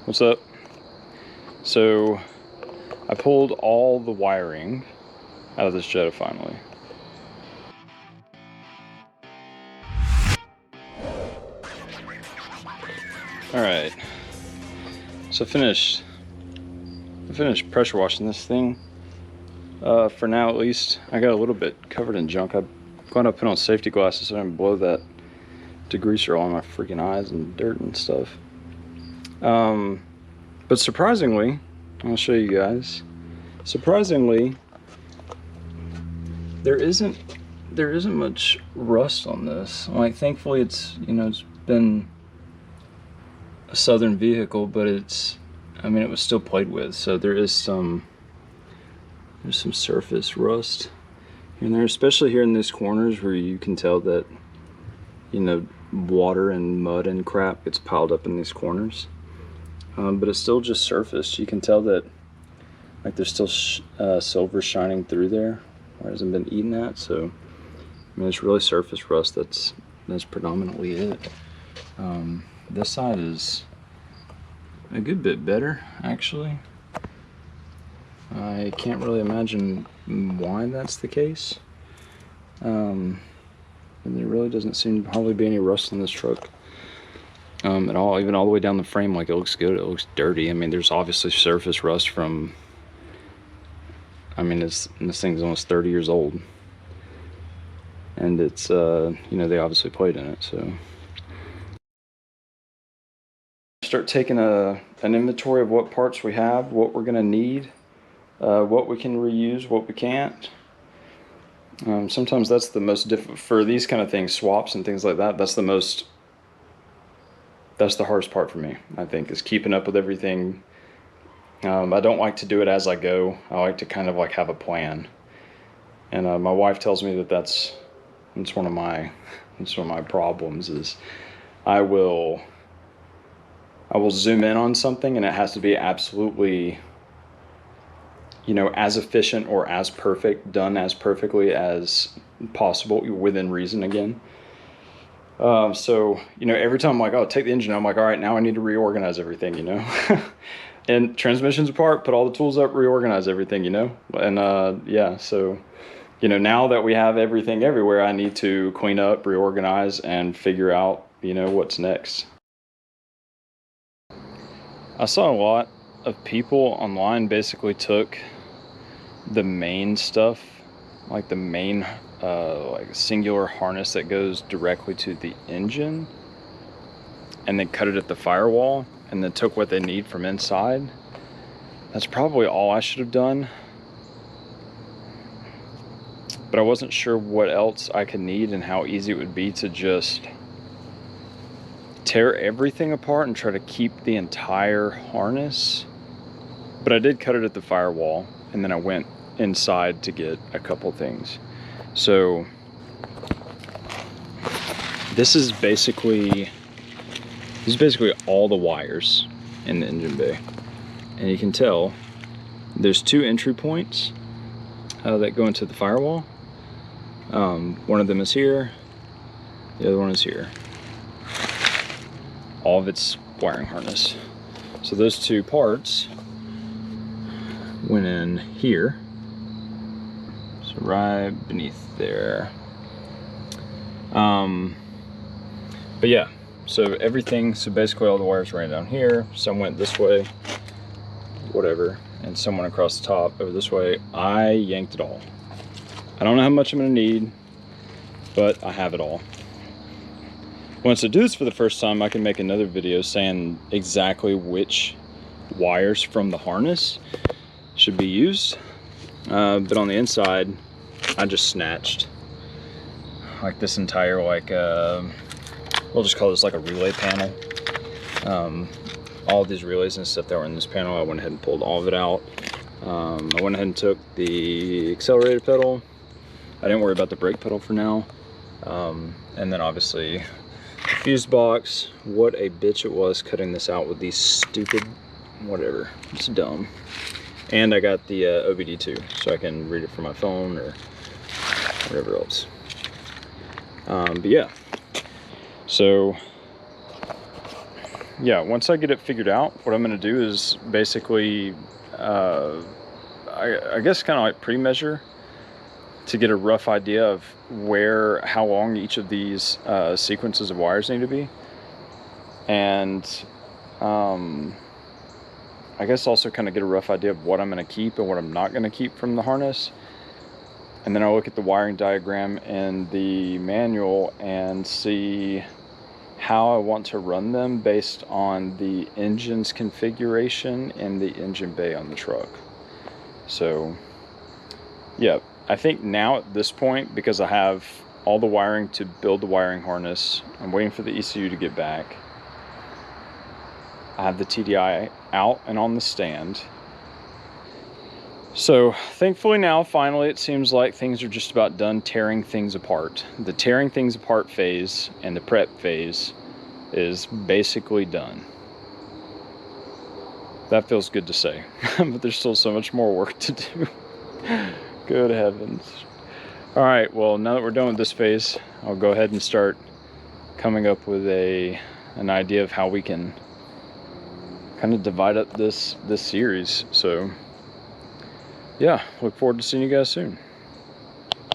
What's up? So I pulled all the wiring out of this Jetta finally. Alright, so I finished pressure washing this thing. For now at least. I got a little bit covered in junk. I'm going to put on safety glasses so I don't blow that degreaser all in my freaking eyes and dirt and stuff. But surprisingly, I'll show you guys. Surprisingly, there isn't much rust on this. Like, thankfully it's, you know, it's been a Southern vehicle, but it's, I mean, it was still played with, so there's some surface rust here and there, especially here in these corners where you can tell that, you know, water and mud and crap gets piled up in these corners. But it's still just surfaced. You can tell that, like, there's still silver shining through there where it hasn't been eaten at. So, I mean, it's really surface rust. That's predominantly it. This side is a good bit better, actually. I can't really imagine why that's the case. And there really doesn't seem to hardly be any rust in this truck at all, even all the way down the frame. Like, it looks good, it looks dirty. I mean, there's obviously surface rust from, I mean, this thing's almost 30 years old. And it's, you know, they obviously played in it, so. Start taking an inventory of what parts we have, what we're gonna need, what we can reuse, what we can't. Sometimes that's the most difficult for these kind of things, swaps and things like that. That's the hardest part for me, I think, is keeping up with everything. I don't like to do it as I go. I like to kind of like have a plan. And my wife tells me that that's one of my problems is I will zoom in on something and it has to be absolutely, you know, as efficient or as perfect, done as perfectly as possible within reason again. So, you know, every time I'm like, oh, take the engine out, I'm like, all right, now I need to reorganize everything, you know. And transmissions apart, put all the tools up, reorganize everything, you know. And yeah, so, you know, now that we have everything everywhere, I need to clean up, reorganize, and figure out, you know, what's next. I saw a lot of people online basically took the main stuff, like the main like singular harness that goes directly to the engine, and then cut it at the firewall, and then took what they need from inside. That's probably all I should have done, but I wasn't sure what else I could need and how easy it would be to just tear everything apart and try to keep the entire harness. But I did cut it at the firewall, and then I went inside to get a couple things. So this is basically all the wires in the engine bay, and you can tell there's two entry points that go into the firewall. One of them is here, the other one is here. All of its wiring harness. So those two parts went in here, so right beneath there. But yeah, so everything, so basically all the wires ran down here. Some went this way, whatever, and some went across the top over this way. I yanked it all. I don't know how much I'm gonna need, but I have it all. Once I do this for the first time, I can make another video saying exactly which wires from the harness should be used. But on the inside, I just snatched like this entire, like, we'll just call this like a relay panel. All of these relays and stuff that were in this panel, I went ahead and pulled all of it out. I went ahead and took the accelerator pedal. I didn't worry about the brake pedal for now. And then obviously the fuse box. What a bitch it was cutting this out with these stupid, whatever, it's dumb. And I got the OBD2, so I can read it from my phone or whatever else. But yeah, so yeah, once I get it figured out, what I'm going to do is basically, I guess kind of like pre-measure to get a rough idea of how long each of these sequences of wires need to be. And I guess also kind of get a rough idea of what I'm going to keep and what I'm not going to keep from the harness. And then I'll look at the wiring diagram in the manual and see how I want to run them based on the engine's configuration and the engine bay on the truck. So yeah, I think now at this point, because I have all the wiring to build the wiring harness, I'm waiting for the ECU to get back. I have the TDI out and on the stand. So thankfully now, finally, it seems like things are just about done tearing things apart. The tearing things apart phase and the prep phase is basically done. That feels good to say, but there's still so much more work to do. Good heavens. All right, well, now that we're done with this phase, I'll go ahead and start coming up with an idea of how we can kind of divide up this series. So yeah, look forward to seeing you guys soon.